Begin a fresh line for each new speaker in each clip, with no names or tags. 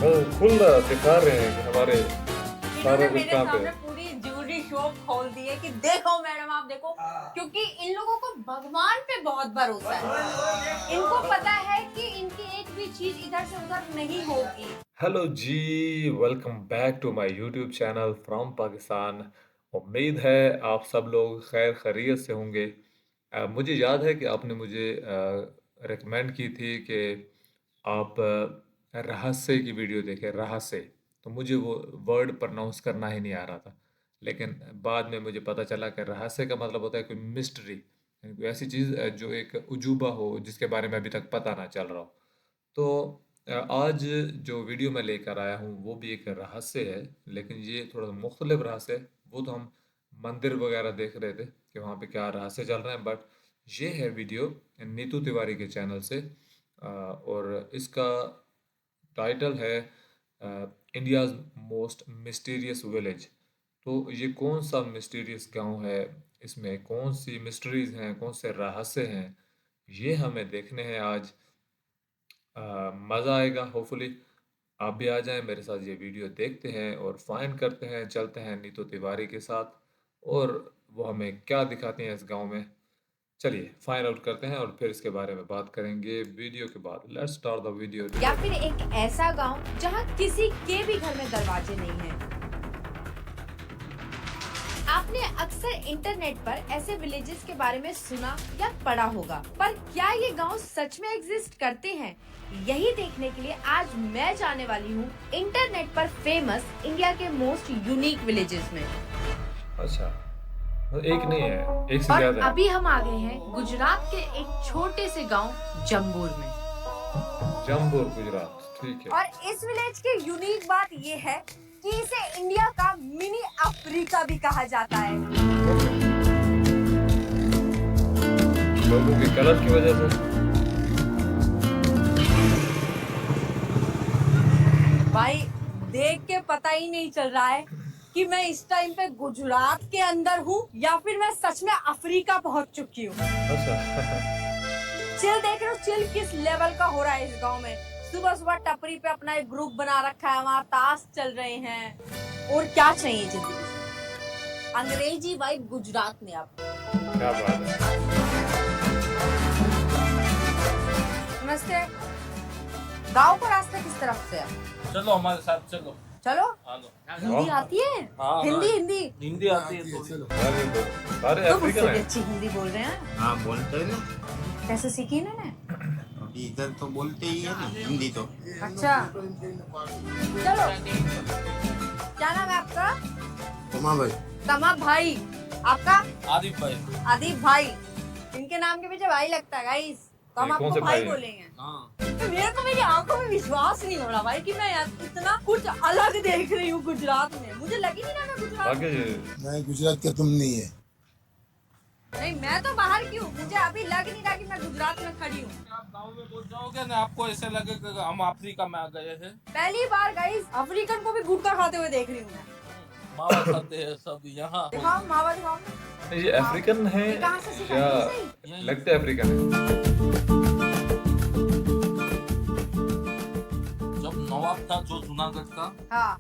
खुल दिखा रहे हैं कि हमारे
इन्होंने
सारा कुछ
मेरे
कहाँ पे
सामने
है।
पूरी ज्वेलरी शॉप खोल दी है कि देखो मैडम आप देखो, क्योंकि इन लोगों को भगवान पे बहुत भरोसा है। इनको पता है कि इनकी एक भी चीज इधर से उधर नहीं होगी।
Hello ji, welcome back to my YouTube channel from Pakistan. उम्मीद है आप सब लोग खैर खैरियत से होंगे। मुझे याद है कि आपने मुझे रिकमेंड की थी कि आप रहस्य की वीडियो देखें, रहस्य। तो मुझे वो वर्ड प्रोनाउंस करना ही नहीं आ रहा था, लेकिन बाद में मुझे पता चला कि रहस्य का मतलब होता है कोई मिस्ट्री, कोई ऐसी चीज़ जो एक उजूबा हो, जिसके बारे में अभी तक पता ना चल रहा हो। तो आज जो वीडियो मैं लेकर आया हूँ वो भी एक रहस्य है, लेकिन ये थोड़ा मुख्तलिफ रहस्य है। वो तो हम मंदिर वगैरह देख रहे थे कि वहाँ पे क्या रहस्य चल रहे हैं, बट ये है वीडियो नीतू तिवारी के चैनल से। और इसका टाइटल है इंडियाज़ मोस्ट मिस्टीरियस विलेज। तो ये कौन सा मिस्टीरियस गांव है, इसमें कौन सी मिस्ट्रीज हैं, कौन से रहस्य हैं, ये हमें देखने हैं आज। मज़ा आएगा होपफुली। आप भी आ जाएं मेरे साथ, ये वीडियो देखते हैं और फाइंड करते हैं, चलते हैं नीतू तिवारी के साथ और वो हमें क्या दिखाती हैं इस गांव में। चलिए फाइंड आउट करते हैं और फिर इसके बारे में बात करेंगे वीडियो के बाद। लेट्स स्टार्ट द वीडियो
या
टुडे।
फिर एक ऐसा गांव जहां किसी के भी घर में दरवाजे नहीं हैं। आपने अक्सर इंटरनेट पर ऐसे विलेजेस के बारे में सुना या पढ़ा होगा, पर क्या ये गांव सच में एग्जिस्ट करते हैं? यही देखने के लिए आज मैं जाने वाली हूँ इंटरनेट पर फेमस इंडिया के मोस्ट यूनिक विलेजेस में।
अच्छा, तो एक नहीं है, एक से
और
ज़्यादा है।
अभी हम आ गए हैं गुजरात के एक छोटे से गांव जम्बूर में।
जम्बूर गुजरात, ठीक है।
और इस विलेज की यूनिक बात ये है कि इसे इंडिया का मिनी अफ्रीका भी कहा जाता है।
लोगों के कलर की वजह से।
भाई देख के पता ही नहीं चल रहा है कि मैं इस टाइम पे गुजरात के अंदर हूँ या फिर मैं सच में अफ्रीका पहुँच चुकी हूँ।
अच्छा।
चिल देख रहे हो, चिल किस लेवल का हो रहा है इस गांव में। सुबह सुबह टपरी पे अपना एक ग्रुप बना रखा है, वहाँ ताश चल रहे हैं। और क्या चाहिए जिंदगी से? अंग्रेजी वाइब गुजरात में आपको।
क्या बात है।
नमस्ते। गांव का रास्ता किस तरफ से है?
चलो हमारे साथ चलो।
चलो।
आ लो।
हिंदी आती है?
हाँ,
हिंदी
हाँ।
हिंदी
हिंदी आती है तो
सारे लोग, सारे
तो मुझसे
अफ्रीकन
भी
हैं।
अच्छी हिंदी बोल रहे हैं।
हाँ बोलते हैं ना।
कैसे सीखी इन्होंने?
अभी इधर तो बोलते ही है ना हिंदी तो।
अच्छा चलो। क्या नाम है आपका?
उमा भाई।
तमा भाई। आपका?
आरिफ भाई।
आदिप भाई। इनके नाम के पीछे भाई लगता है गाइस, तो हम
ये कौन
आपको
से
भाई
भाई हैं?
बोलेंगे।
हाँ
तो मेरे को मेरी आंखों में विश्वास नहीं हो रहा भाई कि मैं इतना कुछ अलग देख रही हूँ गुजरात में। मुझे लगी नहीं ना मैं गुजरात में।
आगे
नहीं गुजरात का तुम नहीं है।
नहीं मैं तो बाहर की हूँ, मुझे अभी लग नहीं रहा कि मैं गुजरात में खड़ी हूँ।
आप गाँव में पहुंच जाओगे ना, आपको ऐसे लगेगा कि हम अफ्रीका में आ गए हैं।
पहली बार गाइस अफ्रीकन को भी गुटखा खाते हुए देख रही हूँ मैं।
मावा खाते हैं सब यहाँ।
दिखाओ मावा दिखाओ।
ये अफ्रीकन है
ये कहाँ से सीखा?
या
यहीं से?
लगता है अफ्रीकन है?
जब नवाब था जो जूनागढ़ का,
हाँ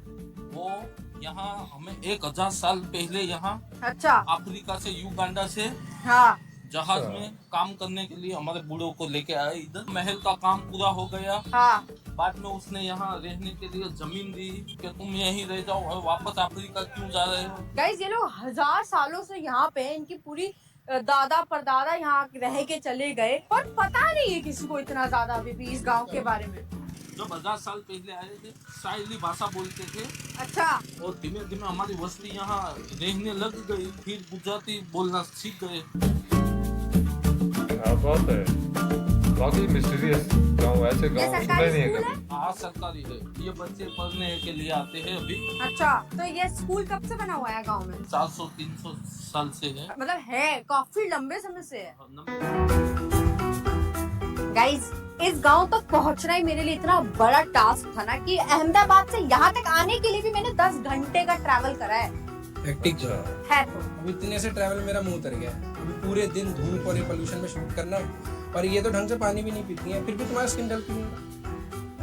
वो यहाँ हमें 1000 साल पहले यहाँ
अच्छा
अफ्रीका से युगांडा से
हाँ
जहाज
अच्छा।
में काम करने के लिए हमारे बूढ़ों को लेके आए इधर। महल का काम पूरा हो गया,
हाँ
बाद में उसने यहाँ रहने के लिए जमीन दी कि तुम यहीं रह जाओ और वापस अफ्रीका क्यों जा रहे हो।
गाइस ये लोग 1000 सालों से यहाँ पे हैं। इनकी पूरी दादा परदादा यहाँ रह के चले गए, पर पता नहीं है किसी को इतना ज्यादा अभी भी इस गांव के बारे में।
जब 1000 साल पहले आए थे साइली भाषा बोलते थे
अच्छा
और धीमे धीमे हमारी वस्ती यहाँ रहने लग गई, फिर गुजराती बोलना सीख गए।
क्या बात है, बाकी मिस्टीरियस गांव, ऐसे गांव सुना ही
सरकारी
नहीं है
स्कूल है?
कभी।
हाँ सरकारी है, ये बच्चे पढ़ने के लिए आते हैं अभी।
अच्छा तो ये स्कूल कब से बना हुआ है गांव में?
400-300 साल से है।
मतलब है काफी लंबे समय से है।
और नंबर
गाइस इस गांव तक पहुंचना ही मेरे लिए इतना बड़ा टास्क था ना कि अहमदाबाद से यहाँ तक आने के लिए भी मैंने 10 घंटे का ट्रैवल करा है।
हेक्टिक
अच्छा,
है तो
अब इतने से ट्रैवल मेरा मुंह उतर गया है। अभी पूरे दिन धूप और ये पोल्यूशन में शूट करना, और ये तो ढंग से पानी भी नहीं पीती है, फिर भी तुम्हारा स्किन डल क्यों नहीं?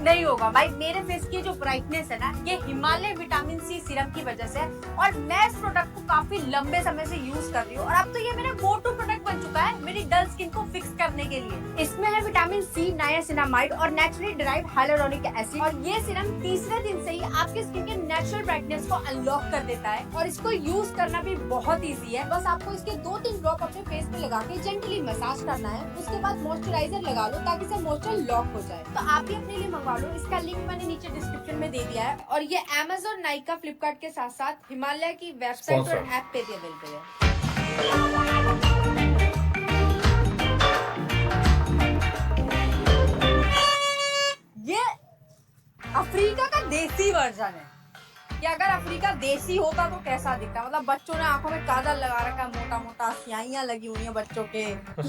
नहीं होगा भाई। मेरे फेस की जो ब्राइटनेस है ना, ये हिमालय विटामिन सी सीरम की वजह से है। और मैं इस प्रोडक्ट को काफी लंबे समय से यूज कर रही हूँ और अब तो ये मेरा गो टू प्रोडक्ट बन चुका है मेरी डल स्किन को फिक्स करने के लिए। इसमें है विटामिन सी, नायासिनामाइड और नेचुरली डिराइव्ड हाइलुरोनिक एसिड। और ये सीरम तीसरे दिन से ही आपकी स्किन के नेचुरल ब्राइटनेस को अनलॉक कर देता है और इसको यूज करना भी बहुत इजी है। बस आपको इसके 2-3 ड्रॉप अपने फेस पे लगा के जेंटली मसाज करना है। उसके बाद मॉइस्चराइजर लगा लो ताकि से मॉइस्चर लॉक हो जाए। तो आप भी अपने लिए मंगवा लो, इसका लिंक मैंने नीचे डिस्क्रिप्शन में दे दिया है। और ये अमेज़न, नाइका, फ्लिपकार्ट के साथ साथ हिमालय की वेबसाइट और ऐप पे भी अवेलेबल है। ये अफ्रीका का देसी वर्जन है कि अगर अफ्रीका देसी होता तो कैसा दिखता। मतलब बच्चों ने आंखों में काजल लगा रखा है, मोटा मोटा स्याहियां लगी हुई हैं बच्चों के,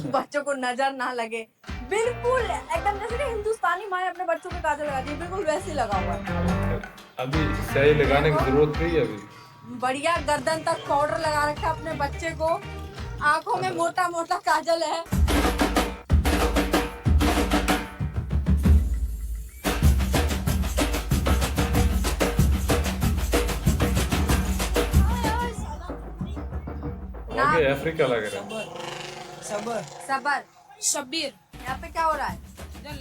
बच्चों को नजर ना लगे। बिल्कुल एकदम जैसे हिंदुस्तानी माए अपने बच्चों पे काजल लगाती है, बिल्कुल वैसे लगा हुआ है।
अभी स्याही लगाने की जरूरत नहीं है अभी।
बढ़िया गर्दन तक पाउडर लगा रखा है अपने बच्चे को, आंखों में मोटा मोटा काजल है।
आगे अफ्रीका लग रहा है।
सबर
सबर,
शब्बीर
यहाँ पे क्या हो रहा है?
इधर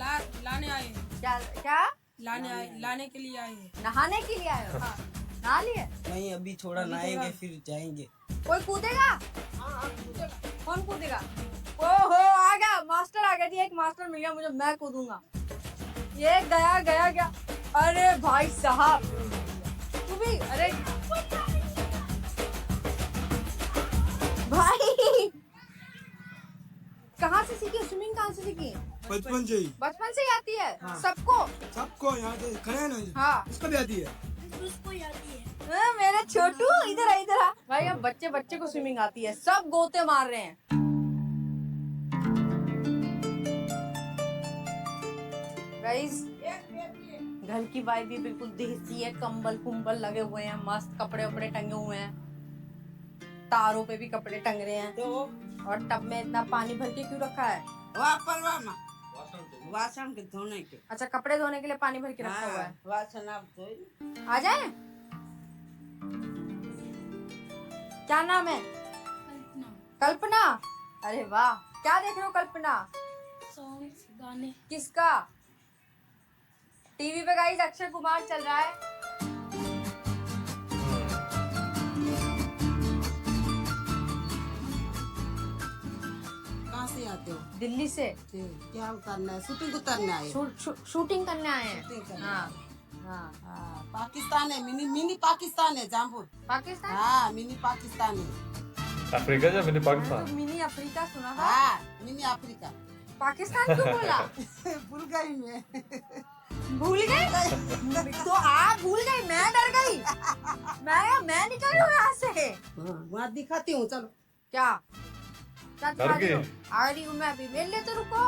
लाने आए हैं।
क्या
लाने के लिए आए हैं।
नहाने के लिए आए हो? नहा लिए?
नहीं, अभी थोड़ा नहाएंगे फिर जाएंगे।
कोई कूदेगा? कौन कूदेगा? ओहो आ गया मास्टर, आ गया जी। एक मास्टर मिल गया मुझे, मैं कूदूंगा। ये गया। अरे भाई साहब तू भी, अरे भाई कहाँ से सीखी स्विमिंग? कहाँ से सीखी?
बचपन से ही।
बचपन से ही आती है?
हाँ।
सबको
यहाँ से खड़े हैं ना।
हाँ
उसको भी आती है।
मेरे छोटू इधर आ। भाई अब बच्चे को स्विमिंग आती है, सब गोते मार रहे हैं। गाइस घर की वाइब भी बिल्कुल देसी है। कंबल कुंबल लगे हुए हैं, मस्त कपड़े वपड़े टंगे हुए हैं, तारों पे भी कपड़े टंग रहे हैं।
तो
और टब में इतना पानी भर के क्यों रखा है?
वासन के धोने के।
अच्छा, कपड़े धोने के लिए पानी भर के रखा हुआ है।
वासन आप धोई।
आ जाए। क्या नाम है? कल्पना। अरे वाह, क्या देख रहे हो कल्पना?
सॉन्ग्स, गाने।
किसका? टीवी पे गाइस अक्षय कुमार चल रहा है।
कहाँ से आते हो?
दिल्ली से।
क्या उतरना है? शूटिंग उतरना है।
शूटिंग करने आए हैं।
शूटिंग करने।
हाँ हाँ।
हाँ, पाकिस्तान है। मिनी पाकिस्तान है जम्मू।
पाकिस्तान।
हाँ, मिनी पाकिस्तान है।
अफ्रीका या मिनी पाकिस्तान?
मिनी अफ्रीका सुना था।
हाँ, मिनी अफ्रीका।
पाकिस्तान क्यों बोला?
भूल गई मैं।
भूल गई? तो आप भूल गई, मैं डर गई। मैं निकल रही हूँ यहाँ से।
वहाँ दिखाती हूँ, चलो।
क्या क्या दिखा रही हो?
गई?
आ रही हूँ मैं अभी, मिल ले तो रुको।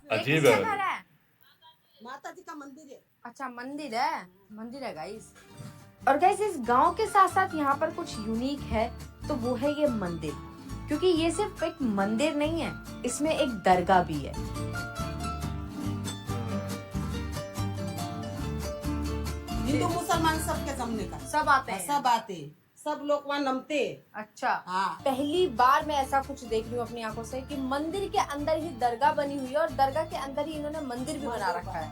ये
अजीब
किसका
है।
घर है?
माता जी का मंदिर है।
अच्छा मंदिर है गाइस। और गाइस इस गांव के साथ साथ यहाँ पर कुछ यूनिक है, तो वो है ये मंदिर। क्योंकि ये सिर्फ एक मंदिर नहीं है, इसमें एक दरगाह भी है।
हिंदू मुसलमान सबके जमने का।
सब आते हैं।
सब आते, सब लोग वहाँ नमते।
अच्छा।
हाँ।
पहली बार मैं ऐसा कुछ देख रही हूँ अपनी आंखों से कि मंदिर के अंदर ही दरगाह बनी हुई है और दरगाह के अंदर ही इन्होंने मंदिर भी बना रखा है।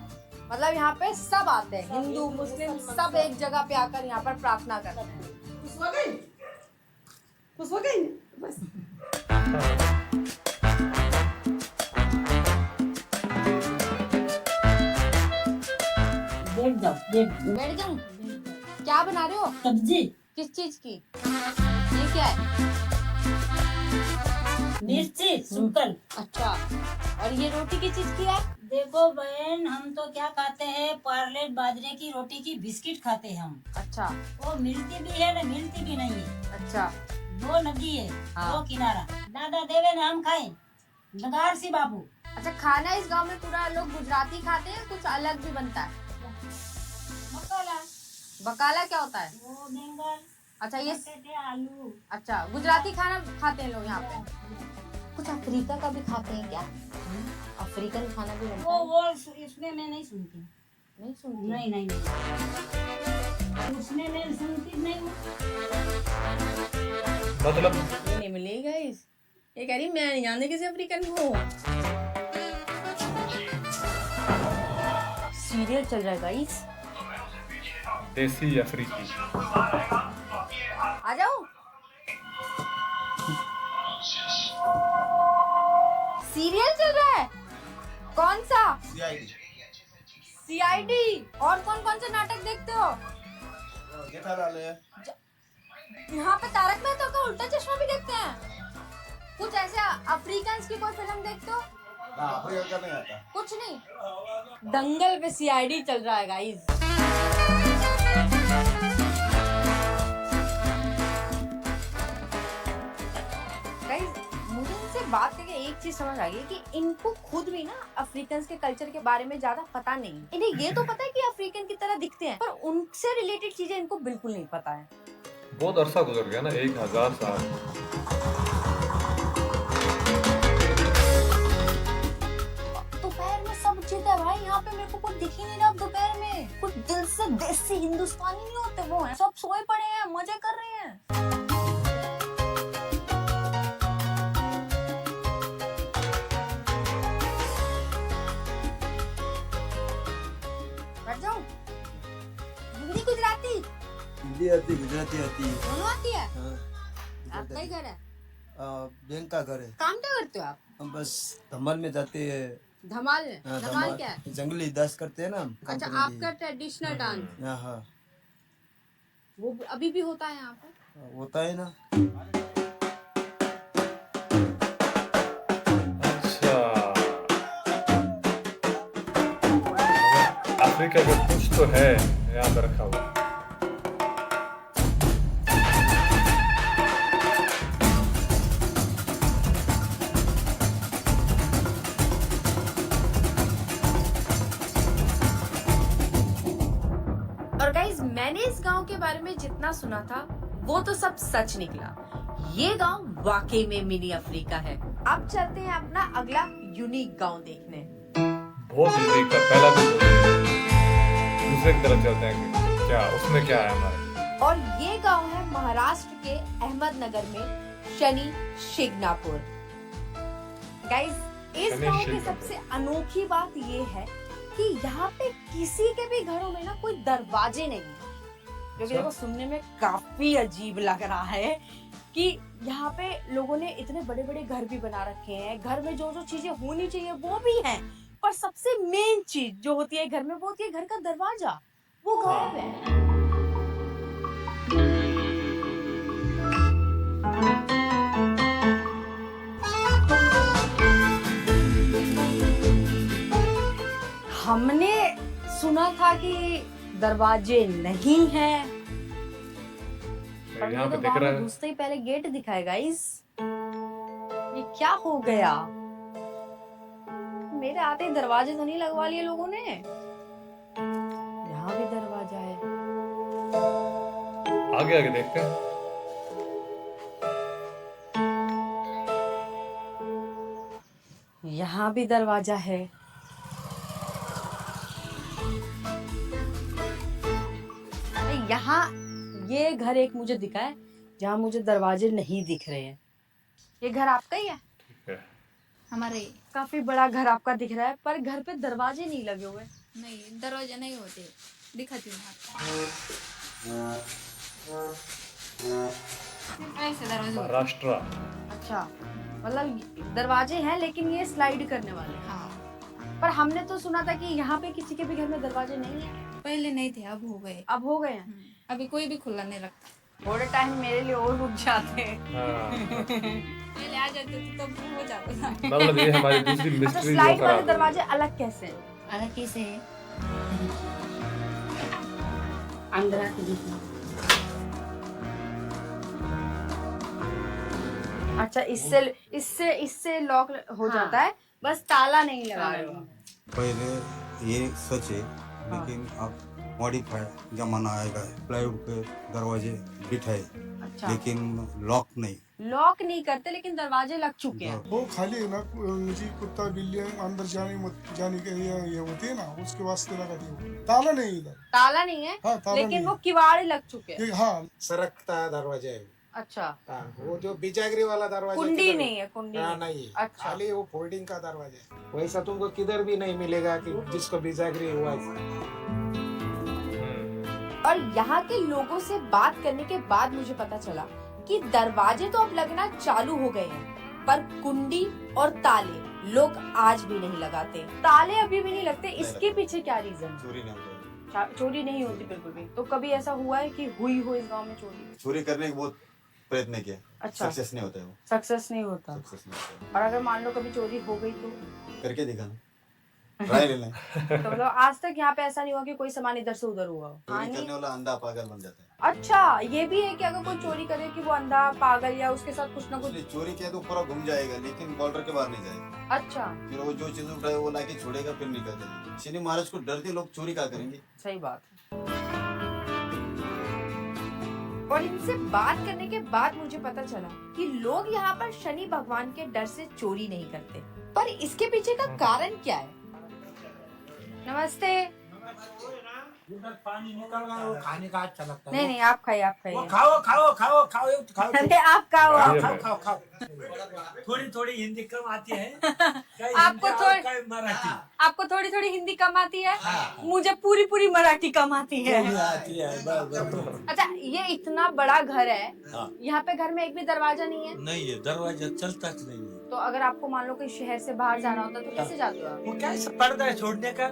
मतलब यहाँ पे सब आते हैं, हिंदू मुस्लिम सब एक जगह पे आकर यहाँ पर प्रार्थना करते हैं।
खुश हो गई बस।
बैठ जाऊँ? क्या बना रहे हो?
सब्जी
किस चीज की? ये क्या है?
मिर्ची सुकल।
अच्छा, और ये रोटी की चीज की है?
देखो बहन, हम तो क्या खाते हैं, पार्लेट बाजरे की रोटी की बिस्किट खाते हैं हम।
अच्छा
वो मिलती भी है ना मिलती भी नहीं है।
अच्छा।
वो नदी है,
हाँ।
वो किनारा दादा देवे ना हम खाए नगार सी बाबू।
अच्छा, खाना इस गांव में पूरा लोग गुजराती खाते हैं, कुछ अलग भी बनता है?
मसाला
बकाला क्या होता है?
वो बैंगन।
अच्छा ये
बटाटे, आलू।
अच्छा, गुजराती खाना खाते हैं लोग यहाँ पे। कुछ अफ्रीका का भी खाते हैं क्या? अफ्रीकन खाना भी बनता
वो
है?
इसमें मैं नहीं सुनती।
नहीं सुनती।
नहीं। उसमें मैं सुनती नहीं हूँ।
मतलब
ये नहीं मिली गाइस। ये कह रही मैं नहीं जानती किसी अफ्रीकन को। सीरियल चल रहा है गाइस।
देसी अफ्रीकी।
आ जाओ। सीरियल चल रहा है। कौन सा? सीआईडी। और कौन कौन से नाटक देखते हो?
जेठालाल है।
यहाँ पे तारक मेहता का उल्टा चश्मा भी देखते हैं। कुछ ऐसे अफ्रीकन की कोई फिल्म देखते हो?
नहीं आता।
कुछ नहीं। दंगल पे सीआईडी चल रहा है गाइस। मुझे इनसे बात करके एक चीज समझ आ गई कि इनको खुद भी ना अफ्रीकन के कल्चर के बारे में ज्यादा पता नहीं। इन्हें ये तो पता है कि अफ्रीकन की तरह दिखते हैं, पर उनसे रिलेटेड चीजें इनको बिल्कुल नहीं पता है।
बहुत अरसा गुजर गया ना, 1000 साल।
दोपहर में सब चित है भाई, यहाँ पे मेरे को कुछ दिख ही नहीं रहा। दोपहर में कुछ दिल से देसी हिंदुस्तानी नहीं होते वो हैं, सब सोए पड़े हैं, मजे कर रहे हैं। बैठ जाओ। हिंदी गुजराती
हिंदी आती, गुजराती आती।
दोनों आती है।
हाँ,
आपका ही घर है?
बैंक का घर है।
काम क्या करते हो आप?
हम बस धमाल में जाते हैं।
धमाल में?
हाँ,
धमाल क्या है?
जंगली डांस करते हैं ना हम।
अच्छा, आपका ट्रेडिशनल डांस।
हाँ,
वो अभी भी होता है यहाँ पे?
होता है ना।
अच्छा, अफ्रीका का कुछ तो है यहाँ पे रखा हुआ।
और गाइस, मैंने इस गांव के बारे में जितना सुना था वो तो सब सच निकला। ये गांव वाकई में मिनी अफ्रीका है। अब चलते हैं अपना अगला यूनिक गांव देखने।
बहुत यूनिक था। पहला तो दूसरे की तरफ चलते हैं कि क्या उसमें क्या है हमारे।
और ये गांव है महाराष्ट्र के अहमदनगर में शनि शिंगणापुर। गाइस, इस
शनि
गांव की
शिंगणापुर।
सबसे अनोखी बात ये है कि यहाँ पे किसी के भी घरों में ना कोई दरवाजे नहीं, जो कि देखो सुनने में काफी अजीब लग रहा है कि यहाँ पे लोगों ने इतने बड़े बड़े घर भी बना रखे हैं। घर में जो जो चीजें होनी चाहिए वो भी हैं, पर सबसे मेन चीज जो होती है घर में वो होती है घर का दरवाजा। वो गायब है। हमने सुना था कि दरवाजे नहीं हैं, पर
यहाँ
मुझे
पे
तो
दिख
गाँव
रहा
में
है।
घुसते ही पहले गेट दिखाए गाइस। ये क्या हो गया? मेरे आते ही दरवाजे तो नहीं लगवा लिए लोगों ने। यहाँ भी दरवाजा है।
आगे आगे देखते हैं।
यहाँ भी दरवाजा है। यहाँ ये घर एक मुझे दिखा है जहाँ मुझे दरवाजे नहीं दिख रहे हैं। ये घर आपका ही है?
ठीक है।
हमारे
काफी बड़ा घर आपका दिख रहा है, पर घर पे दरवाजे नहीं लगे हुए।
नहीं, दरवाजे नहीं होते। दिखाती हूँ आपको। ऐसे दरवाजे होते।
महाराष्ट्र।
अच्छा, मतलब दरवाजे हैं लेकिन ये स्लाइड करने वाले हैं।
हाँ,
पर हमने तो सुना था कि यहाँ पे किसी के भी घर में दरवाजे नहीं है।
पहले नहीं थे, अब हो गए।
अब हो गए हैं।
अभी कोई भी खुला नहीं रखता।
थोड़े टाइम मेरे लिए और रुक जाते हैं।
हाँ,
पहले आ जाते थे तब हो जाता था।
मतलब ये हमारी दूसरी
अच्छा,
मिस्ट्री जो
स्लाइड वाले
खराब है।
दरवाजे अलग कैसे हैं?
अलग कैसे है? अंदर आके देखो।
अच्छा, इससे इससे इससे लॉक हो जाता है, बस ताला नहीं लगा रहे हो।
पहले ये सच है, लेकिन अब मॉडिफाई जमाना आएगा। प्लाईवुड के दरवाजे बिठाए,
अच्छा,
लेकिन लॉक नहीं।
लॉक नहीं करते लेकिन दरवाजे लग चुके हैं।
वो खाली है ना, मुझे कुत्ता बिल्लियाँ अंदर जाने के ये होती है ना, उसके वास्ते लगा दी। ताला नहीं इधर,
ताला नहीं है,
हाँ ताला
लेकिन
नहीं
वो किवाड़ लग चुके हैं।
हाँ
सरकता दरवाजा है।
अच्छा,
हाँ, वो जो बिजागरी वाला दरवाजा
कुंडी
किधर
नहीं है, कुंडी
हाँ,
नहीं।
नहीं
अच्छा।
खाली वो फोल्डिंग का दरवाजा है। वैसा तुमको किधर भी नहीं मिलेगा कि जिसको बिजागरी हुआ है।
और यहाँ के लोगों से बात करने के बाद मुझे पता चला कि दरवाजे तो अब लगना चालू हो गए हैं, पर कुंडी और ताले लोग आज भी नहीं लगाते। ताले अभी भी नहीं लगते, इसके पीछे क्या रीजन?
चोरी नहीं होती।
चोरी नहीं होती बिल्कुल भी। तो कभी ऐसा हुआ है कि हुई हो इस गांव में चोरी?
चोरी करने के बहुत प्रयत्न किया,
अच्छा,
सक्सेस नहीं होता है वो।
सक्सेस नहीं होता।
सक्सेस नहीं होता
और अगर मान लो कभी चोरी हो गई तो
है। करके दिखाना, ट्राई लेना।
तो मतलब आज तक यहाँ पे ऐसा नहीं हुआ कि कोई सामान इधर से उधर हुआ हो? हाँ,
चोरी
नहीं।
करने वाला अंधा पागल बन जाता है।
अच्छा, ये भी है कि अगर कोई चोरी करे कि वो अंधा पागल या उसके साथ कुछ ना कुछ।
इसलिए चोरी किया तो पूरा घूम जाएगा, लेकिन बॉर्डर के बाहर नहीं जाएगा।
अच्छा,
फिर वो जो चीज उठाए वो लाके छोड़ेगा, फिर निकल जाएगा। शनि महाराज को डरते लोग चोरी क्या करेंगे?
सही बात है। और इनसे बात करने के बाद मुझे पता चला कि लोग यहाँ पर शनि भगवान के डर से चोरी नहीं करते, पर इसके पीछे का कारण क्या है? नमस्ते।
पानी निकल रहा है, वो खाने का अच्छा लगता है।
नहीं नहीं, आप खाइए, आप खाइए।
खाओ खाओ खाओ खाओ खाओ
अरे आप खाओ, आप
खाओ खाओ खाओ। थोड़ी थोड़ी हिंदी कम आती है।
आपको थोड़ी
मराठी
आपको थोड़ी थोड़ी हिंदी कम आती है, मुझे पूरी पूरी मराठी कम आती है।
आती है।
अच्छा, ये इतना बड़ा घर है, यहाँ पे घर में एक भी दरवाजा नहीं है?
नहीं है, दरवाजा चलता नहीं है।
तो अगर आपको मान लो कहीं शहर से बाहर जाना होता तो कैसे जाते हो आप?
वो क्या पर्दा है छोड़ने का,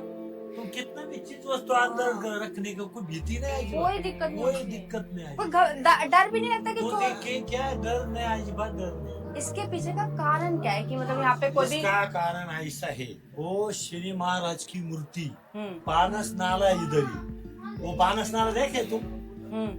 तो कितना भी चीज वस्तु अंदर रखने का कोई भीति नहीं आएगी,
कोई दिक्कत नहीं।
कोई दिक्कत नहीं
कोई
आएगी।
डर भी नहीं लगता कि
वो
चोर?
देखे क्या डर नहीं आएगी, बात डर नहीं।
इसके पीछे का कारण क्या है कि मतलब यहाँ पे कोई भी?
इसका कारण ऐसा है, वो शनि महाराज की मूर्ति
हम्म,
पानस नाला इधर ही, वो पानस नाला देखे तुम?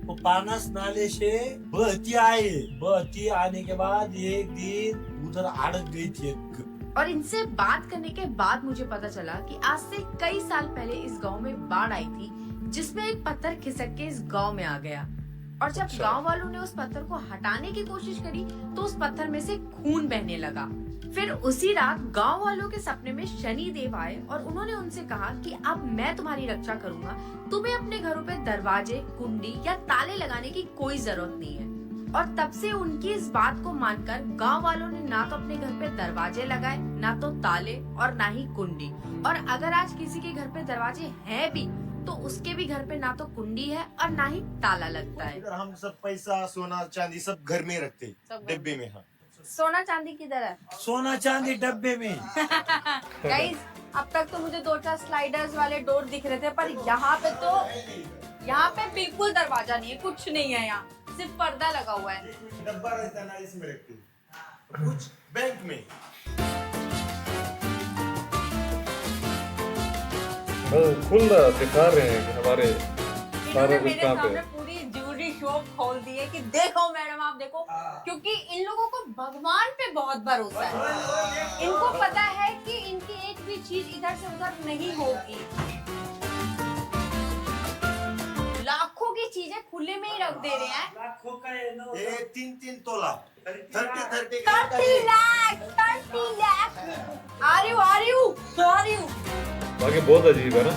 वो पानस नाले से बहती आने के बाद एक दिन उधर अड़क गई थी एक।
और इनसे बात करने के बाद मुझे पता चला कि आज से कई साल पहले इस गांव में बाढ़ आई थी, जिसमें एक पत्थर खिसक के इस गांव में आ गया। और जब गांव वालों ने उस पत्थर को हटाने की कोशिश करी तो उस पत्थर में से खून बहने लगा। फिर उसी रात गांव वालों के सपने में शनि देव आए और उन्होंने उनसे कहा कि अब मैं तुम्हारी रक्षा करूंगा, तुम्हें अपने घरों पे दरवाजे, कुंडी या ताले लगाने की कोई जरूरत नहीं है। और तब से उनकी इस बात को मानकर गांव वालों ने ना तो अपने घर पे दरवाजे लगाए, ना तो ताले और ना ही कुंडी। और अगर आज किसी के घर पे दरवाजे हैं भी तो उसके भी घर पे ना तो कुंडी है और ना ही ताला लगता है।
इधर हम सब पैसा सोना चांदी सब घर में रखते डिब्बे में। हाँ,
सोना चांदी किधर है?
सोना चांदी डब्बे में।
गाइस, अब तक तो मुझे 2-4 स्लाइडर्स वाले डोर दिख रहे थे, पर यहाँ पे बिल्कुल दरवाजा नहीं है, कुछ नहीं है, यहाँ सिर्फ पर्दा लगा हुआ है।
डब्बा रहता ना, इसमें रखते कुछ बैंक में।
खुल दिखा रहे हैं कि हमारे सारे
इन्होंने
कुछ
मेरे
कहाँ
सामने
पे।
पूरी ज्वेलरी शॉप खोल दी है कि देखो मैडम, आप देखो, क्योंकि इन लोगों को भगवान पे बहुत भरोसा है। इनको पता है कि इनकी एक भी चीज इधर से उधर नहीं होगी। लाखों की चीजें खुले में ही रख दे रहे हैं।
लाखों का है ना,
ये 3-3 तोला 30
30 लाख आ रही हूँ।
बाकी बहुत अजीब है ना।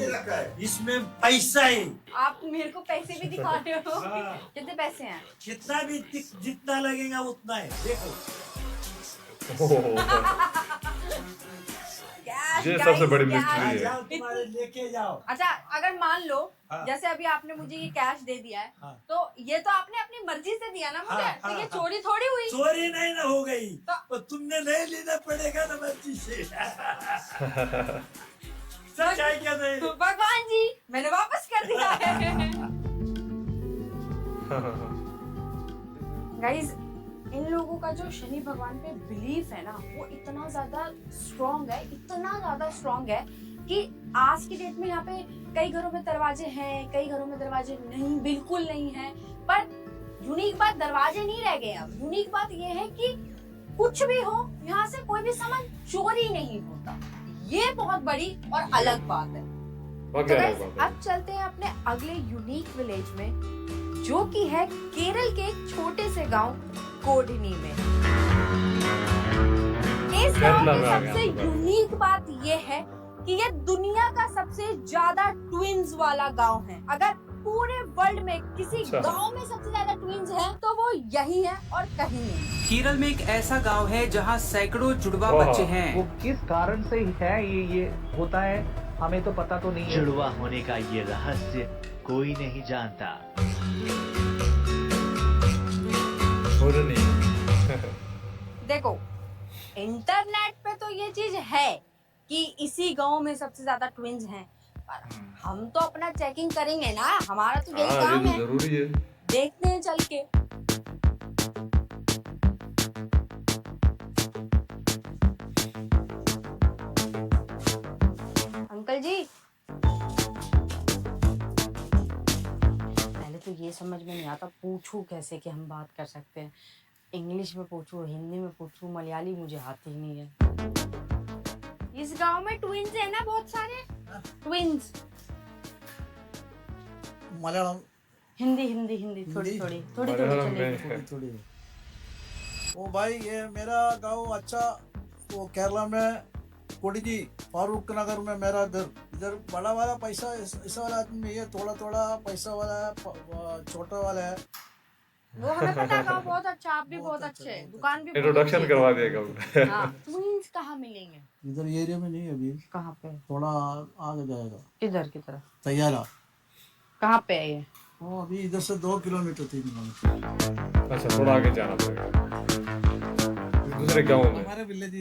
रखा है।
इसमें पैसा है।
आप मेरे को पैसे भी दिखा रहे हो?
हाँ।
कितने पैसे हैं?
कितना भी जितना लगेगा उतना है, देखो।
ये सबसे बड़ी मिस्ट्री है।
जाओ तुम्हारे लेके जाओ।
अच्छा, अगर मान लो
हाँ।
जैसे अभी आपने मुझे ये कैश दे दिया है,
हाँ।
तो ये तो आपने अपनी मर्जी से दिया ना मुझे,
हाँ,
तो ये
हाँ,
चोरी थोड़ी हुई।
चोरी नहीं ना हो गई,
तो
तुमने नहीं लेना पड़ेगा ना मर्जी से। सच है क्या नहीं?
भगवान जी, मैंने वापस कर दिया है। गाइस, इन लोगों का जो शनि भगवान पे बिलीफ है ना, वो इतना ज्यादा स्ट्रॉन्ग है कि आज की डेट में यहाँ पे कई घरों में दरवाजे हैं, कई घरों में दरवाजे नहीं, बिल्कुल नहीं है। पर यूनिक बात दरवाजे नहीं रह गए। अब यूनिक बात ये है कि कुछ भी हो, यहाँ से कोई भी सामान चोरी नहीं होता। ये बहुत बड़ी और अलग बात है। तो गाइस, अब चलते हैं अपने अगले यूनिक विलेज में, जो कि है केरल के एक छोटे से गांव कोडनी में। इस गांव
केरला
की
में आ
सबसे
गया।
यूनिक बात ये है कि ये दुनिया का सबसे ज्यादा ट्विंस वाला गांव है। अगर पूरे वर्ल्ड में किसी
अच्छा।
गांव में सबसे ज्यादा ट्विंस हैं तो वो यही है और कहीं नहीं।
केरल में एक ऐसा गांव है जहां सैकड़ों जुड़वा
वाह।
बच्चे हैं।
वो किस कारण से है ये होता है हमें तो पता तो नहीं है।
जुड़वा होने का ये रहस्य कोई नहीं जानता।
देखो, इंटरनेट पे तो ये चीज है कि इसी गांव में सबसे ज्यादा ट्विंस हैं, पर हम तो अपना चेकिंग करेंगे ना, हमारा तो यही
हाँ,
काम
ये
है।
तो जरूरी है।
देखते हैं चल के। अंकल जी, पहले तो ये समझ में नहीं आता पूछूं कैसे कि हम बात कर सकते हैं। इंग्लिश में पूछूं, हिंदी में पूछूं, मलयाली मुझे आती ही नहीं है। इस गांव में ट्विंस है ना, बहुत सारे ट्विंस।
मलयालम
हिंदी हिंदी हिंदी थोड़ी थोड़ी थोड़ी थोड़ी
मलयालम
चलेगी।
में
थोड़ी। ओ भाई, ये मेरा गांव अच्छा, वो केरला में कोडगी फारूक नगर में मेरा घर। इधर बड़ा वाला पैसा इस वाला आदमी, ये थोड़ा थोड़ा पैसा वाला है, छोटा वाला है।
वो हमें पता गाँव बहुत अच्छा, आप भी बहुत अच्छे, दुकान भी बहुत
इंट्रोडक्शन
अच्छी
करवा
है।
दिएगा।
हाँ, ट्विंस कहाँ मिलेंगे?
इधर एरिया में नहीं अभी,
कहाँ पे?
थोड़ा आगे जाएगा।
किधर की तरफ?
तैयारा।
कहाँ पे है ये?
वो अभी इधर से 2 किलोमीटर 3 किलोमीटर।
अच्छा, थोड़ा आगे जाना पड़ेगा दूसरे गाँव में।
हमारे विलेज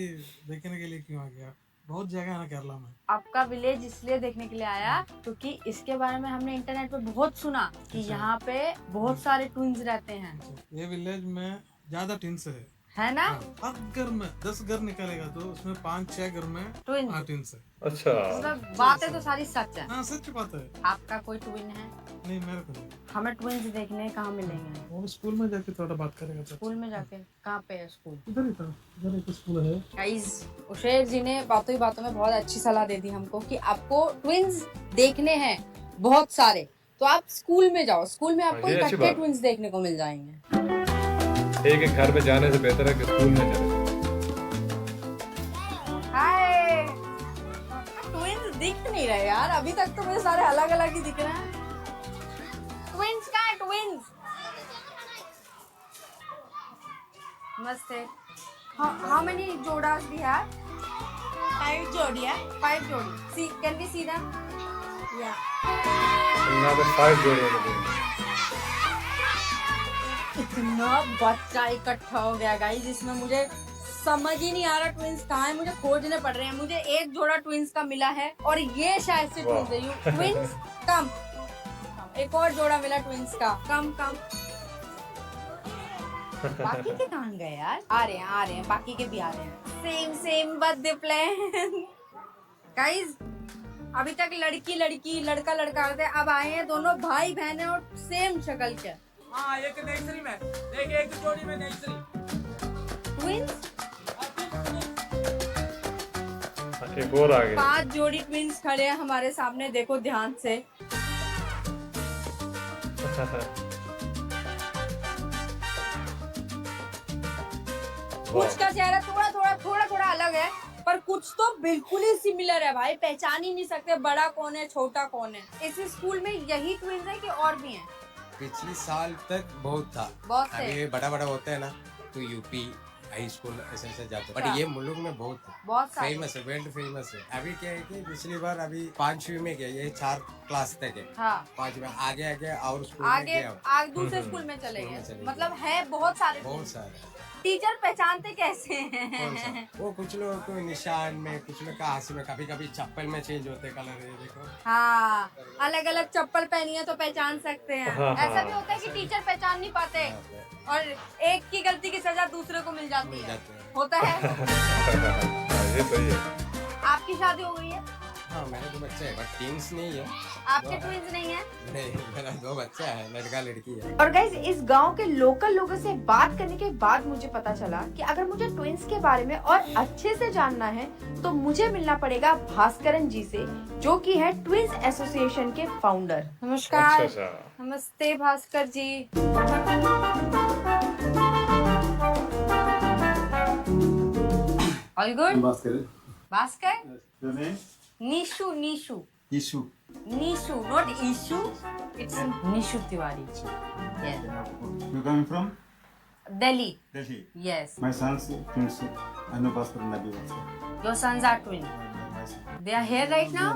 देखने के लिए क्यों आ गया? बहुत जगह है ना केरला में।
आपका विलेज इसलिए देखने के लिए आया क्योंकि इसके बारे में हमने इंटरनेट पे बहुत सुना कि यहाँ पे बहुत सारे ट्विंस रहते हैं।
ये विलेज में ज्यादा टिन्स है
ना?
हर घर में 10 घर निकलेगा तो उसमें 5-6 घर में
ट्विंस।
टिन्स है।
अच्छा,
मतलब बातें तो सारी सच है।
हाँ, सच बात है।
आपका कोई ट्विन है?
नहीं, मेरे को नहीं।
हमें ट्विंस देखने कहाँ मिलेंगे?
वो स्कूल में जाके थोड़ा बात करेगा।
स्कूल में जाके? कहाँ पे है स्कूल?
इधर ही था, इधर एक स्कूल है।
गाइस, उशेर जी ने बातों ही बातों में बहुत अच्छी सलाह दे दी हमको कि आपको ट्विंस देखने हैं बहुत सारे, तो आप स्कूल में जाओ। स्कूल में आपको
ये अच्छी
इकट्ठे
बात।
ट्विंस देखने को मिल जाएंगे।
एक एक घर में जाने से बेहतर है कि स्कूल में चले।
हाय, ट्विंस दिख नहीं रहे यार, अभी तक तो मुझे सारे अलग अलग ही दिख रहे हैं। ट्विंस कहाँ है? ट्विंस नमस्ते। How many जोड़ास we have? 5 जोड़ी है। 5 जोड़ी। See, can we see them? Yeah.
यहाँ पे 5 जोड़े हैं।
इतना बच्चा इकट्ठा हो गया गाइस, इसमें मुझे समझ ही नहीं आ रहा ट्विंस कहाँ है। मुझे खोजने पड़ रहे हैं। मुझे एक जोड़ा ट्विंस का मिला है और ये शायद से ट्विंस है। यू ट्विंस कम। एक और जोड़ा मिला ट्विंस का। कम कम। बाकी के कहाँ गए यार? आ रहे हैं, बाकी के भी आ रहे हैं। Same same but different. Guys, अभी तक लड़की लड़की लड़का लड़का होते, अब आए हैं दोनों भाई बहन और सेम शक्ल के।
हाँ, एक नर्सरी में, एक जोड़ी में नर्सरी।
ट्विंस?
एक और आ गए।
5 जोड़ी ट्विंस खड़े हैं हमारे सामने, देखो ध्यान से। कुछ का चेहरा थोड़ा अलग है, पर कुछ तो बिल्कुल ही सिमिलर है भाई, पहचान ही नहीं सकते बड़ा कौन है छोटा कौन है। इस स्कूल में यही ट्विंस है कि और भी हैं?
पिछले साल तक बहुत था।
बहुत थे।
अभी बड़ा बड़ा होता है ना, तो यूपी हाई स्कूल ऐसे ऐसे जाते हैं, बट ये मुल्क में बहुत
बहुत सारे।
फेमस है, वर्ल्ड फेमस है। अभी क्या है कि पिछली बार अभी 5वीं में गया, ये 4 क्लास तक है।
हाँ।
5 में आगे और स्कूल
आगे
में गया।
आगे दूसरे स्कूल में चले गए, मतलब है बहुत सारे।
बहुत सारे।
टीचर पहचानते कैसे
कौन सा?
हैं?
वो कुछ लोग को निशान में, कुछ लोग का हाथ में, कभी कभी चप्पल में चेंज होते कलर है, देखो।
हाँ, अलग अलग चप्पल पहनी है तो पहचान सकते हैं।
हाँ,
ऐसा भी
हाँ।
होता है कि टीचर पहचान नहीं पाते और एक की गलती की सजा दूसरे को मिल जाती है। होता है।
ये सही है।
आपकी शादी हो गई है?
हाँ मेरे 2 बच्चे हैं, बट ट्विंस नहीं है।
आपके ट्विंस नहीं है?
नहीं, मेरा 2 बच्चा है, लड़का लड़की है।
और गाइस इस गांव के लोकल लोगों से बात करने के बाद मुझे पता चला कि अगर मुझे ट्विंस के बारे में और अच्छे से जानना है तो मुझे मिलना पड़ेगा भास्करन जी से, जो कि है ट्विंस एसोसिएशन के फाउंडर। नमस्कार।
अच्छा।
नमस्ते Bhaskar ji. All good? Bhaskar? Nishu Nishu
issue.
Nishu, not issue, it's Nishu Tiwari. Yes.
You coming from?
Delhi.
Delhi.
Yes.
My son's twins. I know Bhaskar and Nabi also.
Your sons are twins. They are here right now?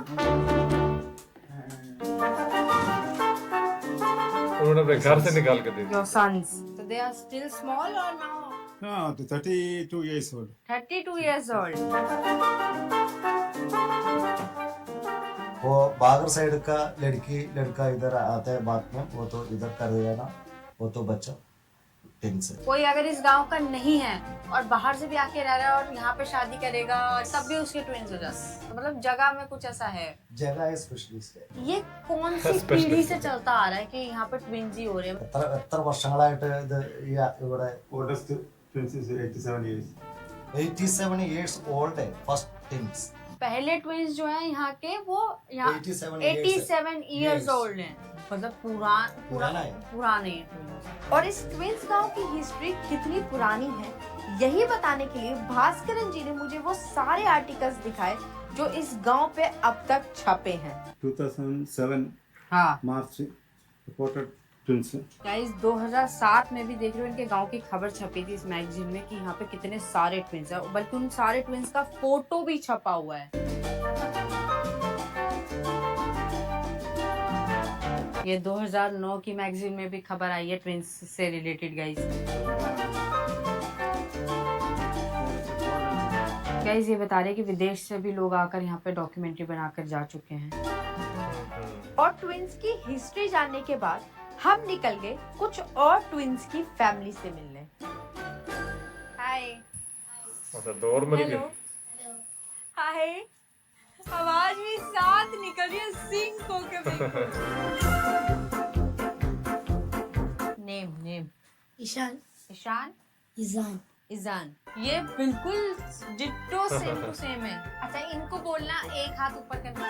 उन्होंने अपने घर से निकाल के दे दिया।
Your sons. So they are still small or now?
No, 32 years old.
32 years old.
वो बागर side का लड़का इधर आता है बाद में, वो तो इधर कर देगा ना, वो तो बच्चा 10 से।
कोई अगर इस गांव का नहीं है और बाहर से भी आके रह रहा है और यहाँ पे शादी करेगा तब भी उसके ट्विंस हो जाते, तो मतलब जगह में कुछ ऐसा है।
जगह है स्पेशलिस्ट है।
ये कौन सी पीढ़ी से चलता आ रहा है कि यहाँ पे ट्विंस ही हो रहे हैं?
എത്ര വർഷങ്ങളായിട്ട് ഇത് ഇവിടെ
Oldest twins is 87 years.
87 years old है फर्स्ट ट्विंस।
पहले ट्विंस जो है यहाँ के वो यहाँ 87 इयर्स ओल्ड हैं, मतलब पुराने हैं। और इस ट्विंस गांव की हिस्ट्री कितनी पुरानी है यही बताने के लिए भास्करन जी ने मुझे वो सारे आर्टिकल्स दिखाए जो इस गांव पे अब तक छपे हैं।
2007
हाँ
March reported twins.
गाइस 2007 में भी देख रहे हो इनके गांव की खबर छपी थी इस मैगजीन में कि यहाँ पे कितने सारे ट्विंस हैं, बल्कि उन सारे ट्विंस का फोटो भी छपा हुआ है। ये 2009 की मैगजीन में भी खबर आई है ट्विंस से रिलेटेड। गाइस ये बता रहे कि विदेश से भी लोग आकर यहाँ पे डॉक्यूमेंट्री बनाकर जा चुके हैं। और ट्विंस की हिस्ट्री जानने के बाद हम निकल गए कुछ और ट्विंस की फैमिली से मिलने। हाय।
अच्छा दौर मिल गए।
हाय। आवाज भी साथ निकल रही है सिंक होके बिल्कुल। नेम
ईशान।
ईशान।
इजान।
ये बिल्कुल डिट्टो सेम टू सेम है। अच्छा इनको बोलना एक हाथ ऊपर करना।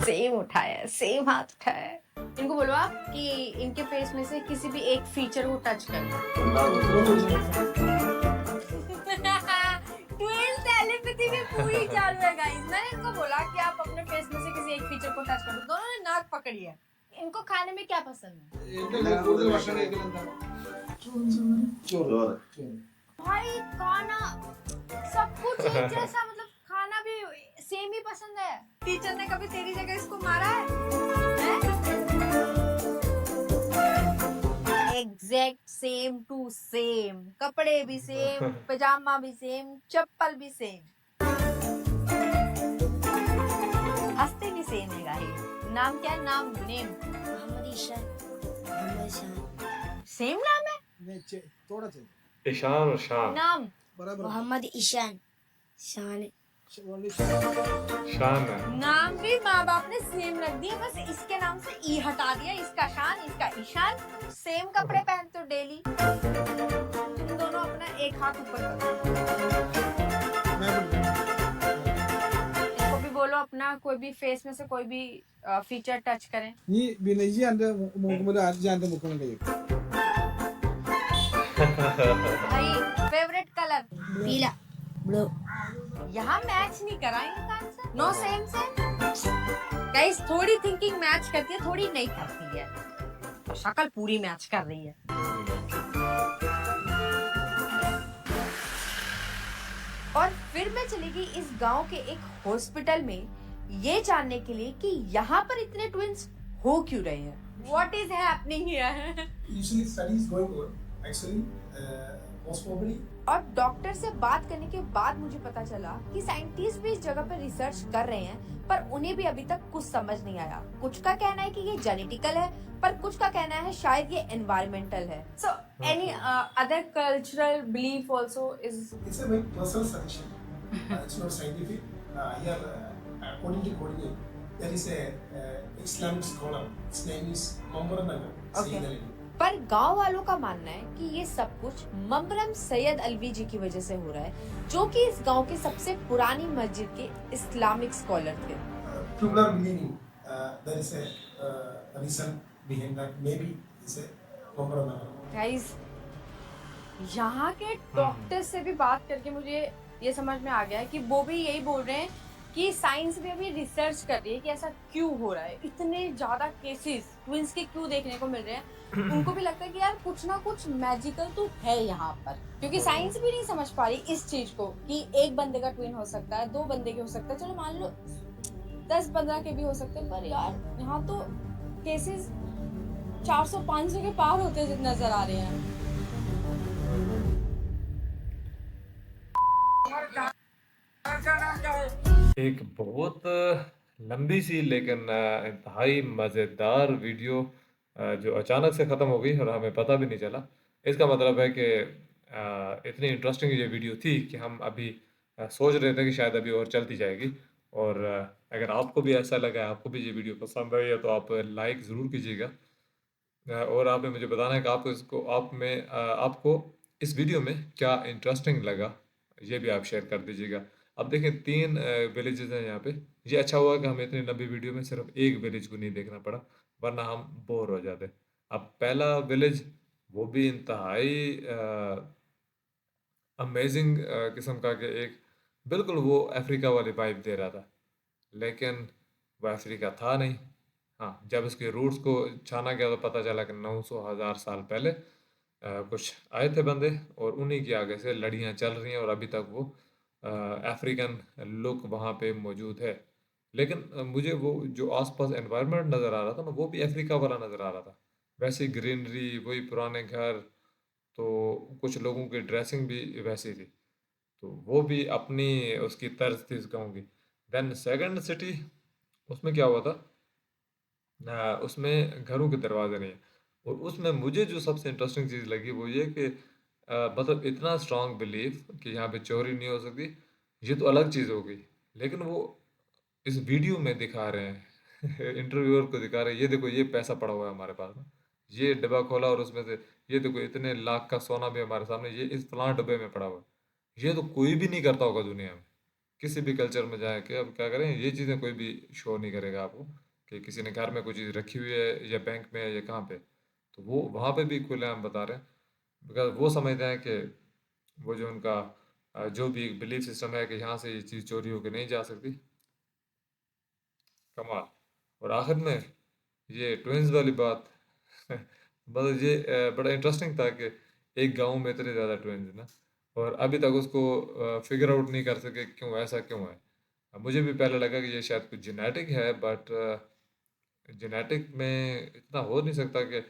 सेम उठाया, सेम हाथ उठाया। इनको बोलो आप कि इनके फेस में से किसी भी एक फीचर को टच करें। ट्विंस टेलीपैथी भी पूरी चालू है गाइस। मैंने इनको बोला कि आप अपने फेस में से किसी एक फीचर को टच करो, दोनों ने नाक पकड़ी है। इनको खाने में क्या पसंद है? भाई खाना सब कुछ एक जैसा, मतलब खाना भी सेम ही पसंद है। टीचर ने कभी तेरी जगह इसको मारा है? एग्जैक्ट सेम टू सेम, कपड़े भी सेम, पजामा भी सेम, चप्पल भी सेम, हंसते भी सेम है गाइस। नाम क्या है? नाम नेम
मोहम्मद ईशान।
सेम नाम है?
थोड़ा
ईशान और शान।
नाम
मोहम्मद ईशान। शान।
शान है।
नाम भी माँ बाप ने सेम रख दिया, बस इसके नाम से ई हटा दिया। इसका शान, इसका ईशान। सेम कपड़े पहनते हो डेली। तुम दोनों अपना एक हाथ ऊपर करो। इसको भी बोलो अपना कोई भी फेस में से कोई भी फीचर टच करें।
ये बिनजी अंदर मुकम्मल आज जानते मुकम्मल नहीं।
भाई फेवरेट कलर?
पीला। ब्लू।
यहाँ मैच नहीं करा इनका answer. No same same. Guys थोड़ी थिंकिंग मैच करती है, थोड़ी नहीं करती है। शक्ल पूरी मैच कर रही है। और फिर मैं चली गई इस गांव के एक हॉस्पिटल में ये जानने के लिए कि यहाँ पर इतने ट्विंस हो क्यों रहे हैं। What is happening here?
Usually studies going on. actually, most probably.
और डॉक्टर से बात करने के बाद मुझे पता चला कि साइंटिस्ट भी इस जगह पर रिसर्च कर रहे हैं, पर उन्हें भी अभी तक कुछ समझ नहीं आया। कुछ का कहना है कि ये जेनेटिकल है, पर कुछ का कहना है शायद ये एनवायरमेंटल है। So any other cultural belief also is
It's a very personal suggestion. It's not scientific. Here, according to Korea, there is a Islamic scholar. His name is Mambaranagar.
Okay. पर गांव वालों का मानना है कि ये सब कुछ ममरम सैयद अलवी जी की वजह से हो रहा है, जो कि इस गांव के सबसे पुरानी मस्जिद के इस्लामिक स्कॉलर थे।
People are believing there is a reason behind that. Maybe it's a Mambaranagar.
Guys, यहाँ के डॉक्टर से भी बात करके मुझे ये समझ में आ गया है कि वो भी यही बोल रहे हैं कि साइंस भी अभी रिसर्च कर रही है कि ऐसा क्यों हो रहा है, इतने ज्यादा केसेस ट्विंस के क्यों देखने को मिल रहे हैं। उनको भी लगता है कि यार कुछ ना कुछ मैजिकल तो है यहाँ पर, क्योंकि साइंस भी नहीं समझ पा रही इस चीज को कि एक बंदे का ट्विन हो सकता है, 2 बंदे के हो सकता है, चलो मान लो 10-15 के भी हो सकते हैं, पर यार यहाँ तो केसेस 400-500 के पार होते नजर आ रहे हैं।
एक बहुत लंबी सी लेकिन इंतहाई मज़ेदार वीडियो जो अचानक से ख़त्म हो गई और हमें पता भी नहीं चला। इसका मतलब है कि इतनी इंटरेस्टिंग ये वीडियो थी कि हम अभी सोच रहे थे कि शायद अभी और चलती जाएगी। और अगर आपको भी ऐसा लगा है, आपको भी ये वीडियो पसंद आई है, तो आप लाइक ज़रूर कीजिएगा। और आपने मुझे बताना है कि आपको इस वीडियो में क्या इंटरेस्टिंग लगा, ये भी आप शेयर कर दीजिएगा। अब देखें 3 विलेजेस हैं यहाँ पे। ये अच्छा हुआ कि हमें इतनी लंबी वीडियो में सिर्फ एक विलेज को नहीं देखना पड़ा, वरना हम बोर हो जाते। अब पहला विलेज, वो भी इंतहाई अमेजिंग किस्म का, कि एक बिल्कुल वो अफ्रीका वाली वाइब दे रहा था, लेकिन वो अफ्रीका था नहीं। हाँ, जब इसके रूट्स को छाना गया तो पता चला कि 900,000 साल पहले कुछ आए थे बंदे, और उन्हीं के आगे से लड़ियाँ चल रही हैं और अभी तक वो अफ्रीकन लुक वहाँ पे मौजूद है। लेकिन मुझे वो जो आसपास एनवायरनमेंट नज़र आ रहा था ना, वो भी अफ्रीका वाला नज़र आ रहा था। वैसी ग्रीनरी, वही पुराने घर, तो कुछ लोगों की ड्रेसिंग भी वैसी थी, तो वो भी अपनी उसकी तर्ज थी उस गाँव की। देन सेकंड सिटी, उसमें क्या हुआ था, उसमें घरों के दरवाजे नहीं है। और उसमें मुझे जो सबसे इंटरेस्टिंग चीज़ लगी वो ये कि मतलब इतना स्ट्रांग बिलीफ कि यहाँ पे चोरी नहीं हो सकती, ये तो अलग चीज़ हो गई। लेकिन वो इस वीडियो में दिखा रहे हैं इंटरव्यूअर को दिखा रहे हैं, ये देखो ये पैसा पड़ा हुआ है हमारे पास में, ये डब्बा खोला और उसमें से ये देखो इतने लाख का सोना भी हमारे सामने, ये इस फलां डब्बे में पड़ा हुआ है। ये तो कोई भी नहीं करता होगा दुनिया में, किसी भी कल्चर में जाए कि अब क्या करें, ये चीज़ें कोई भी शो नहीं करेगा आपको कि किसी ने घर में कोई चीज़ रखी हुई है या बैंक में है या कहाँ पे। तो वो वहाँ पे भी खुलेआम बता रहे हैं, बिकॉज वो समझते हैं कि वो जो उनका जो भी एक बिलीफ सिस्टम है कि यहाँ से ये चीज़ चोरी होकर नहीं जा सकती। कमाल। और आखिर में ये ट्विंस वाली बात मतलब ये बड़ा इंटरेस्टिंग था कि एक गांव में इतने ज़्यादा ट्विंस ना, और अभी तक उसको फिगर आउट नहीं कर सके क्यों, ऐसा क्यों है। मुझे भी पहले लगा कि ये शायद कुछ जेनेटिक है, बट जेनेटिक में इतना हो नहीं सकता कि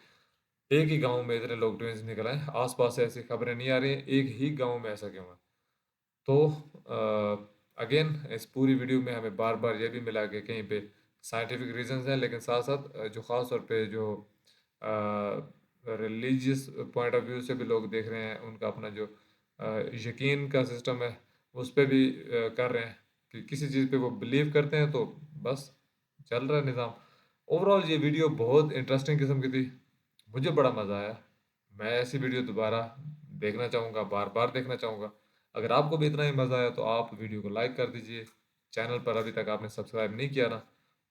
एक ही गांव में इतने लोग ट्विंस निकल आए। आसपास से ऐसी खबरें नहीं आ रही हैं, एक ही गांव में ऐसा क्यों है। तो अगेन इस पूरी वीडियो में हमें बार बार ये भी मिला कि कहीं पे साइंटिफिक रीजंस हैं, लेकिन साथ साथ जो ख़ास तौर पे जो रिलीजियस पॉइंट ऑफ व्यू से भी लोग देख रहे हैं, उनका अपना जो यकीन का सिस्टम है उस पर भी कर रहे हैं कि किसी चीज़ पे वो बिलीव करते हैं तो बस चल रहा है निज़ाम। ओवरऑल ये वीडियो बहुत इंटरेस्टिंग किस्म की थी, मुझे बड़ा मज़ा आया। मैं ऐसी वीडियो दोबारा देखना चाहूँगा, बार बार देखना चाहूँगा। अगर आपको भी इतना ही मज़ा आया तो आप वीडियो को लाइक कर दीजिए। चैनल पर अभी तक आपने सब्सक्राइब नहीं किया ना,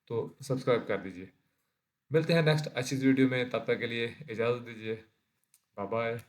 तो सब्सक्राइब कर दीजिए। मिलते हैं नेक्स्ट अच्छी वीडियो में, तब तक के लिए इजाज़त दीजिए। Bye bye.